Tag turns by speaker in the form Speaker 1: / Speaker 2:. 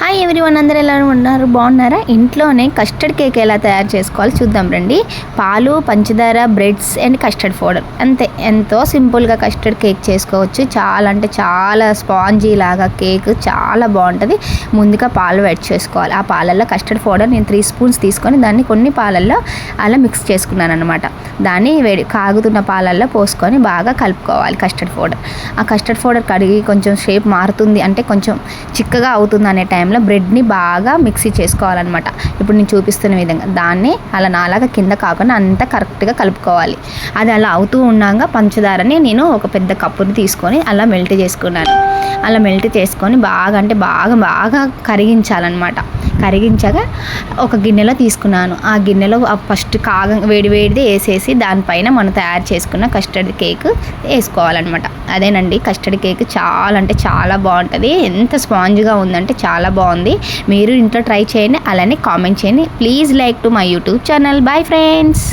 Speaker 1: Hi everyone, అందరూ ఎలా ఉన్నారు? బాగున్నారా? ఇంట్లోనే కస్టర్డ్ కేక్ ఎలా తయారు చేసుకోవాలో చూద్దాం రండి. పాలు, పంచదార, బ్రెడ్స్ అండ్ కస్టర్డ్ పౌడర్, అంతే. ఎంతో సింపుల్గా కస్టర్డ్ కేక్ చేసుకోవచ్చు. చాలా అంటే చాలా స్పాంజీ లాగా కేక్ చాలా బాగుంటుంది. ముందుగా పాలు వేడి చేసుకోవాలి. ఆ పాలల్లో కస్టర్డ్ పౌడర్ నేను 3 స్పూన్స్ తీసుకొని దాన్ని కొన్ని పాలల్లో అలా మిక్స్ చేసుకున్నాను అనమాట. దాన్ని కాగుతున్న పాలల్లో పోసుకొని బాగా కలుపుకోవాలి కస్టర్డ్ పౌడర్. ఆ కస్టర్డ్ పౌడర్ కడిగి కొంచెం షేప్ మారుతుంది అంటే కొంచెం చిక్కగా అవుతుంది అనే టైంలో బ్రెడ్ని బాగా మిక్సీ చేసుకోవాలన్నమాట. ఇప్పుడు నేను చూపిస్తున్న విధంగా దాన్ని అలా నాలాగా కింద కాకుండా అంతా కరెక్ట్గా కలుపుకోవాలి. అది అలా అవుతూ ఉండగా పంచదారని నేను ఒక పెద్ద కప్పుని తీసుకొని అలా మెల్ట్ చేసుకున్నాను. అలా మెల్ట్ చేసుకొని బాగా అంటే బాగా బాగా కరిగించాలన్నమాట. కరిగించగా ఒక గిన్నెలో తీసుకున్నాను. ఆ గిన్నెలో ఫస్ట్ వేడివేడిది వేసేసి దానిపైన మనం తయారు చేసుకున్న కస్టర్డ్ కేక్ వేసుకోవాలన్నమాట. అదేనండి కస్టర్డ్ కేక్. చాలా అంటే చాలా బాగుంటుంది. ఎంత స్పాంజ్గా ఉందంటే చాలా బాగుంది. మీరు ఇంట్లో ట్రై చేయండి, అలానే కామెంట్ చేయండి. Please like to my YouTube channel. Bye friends.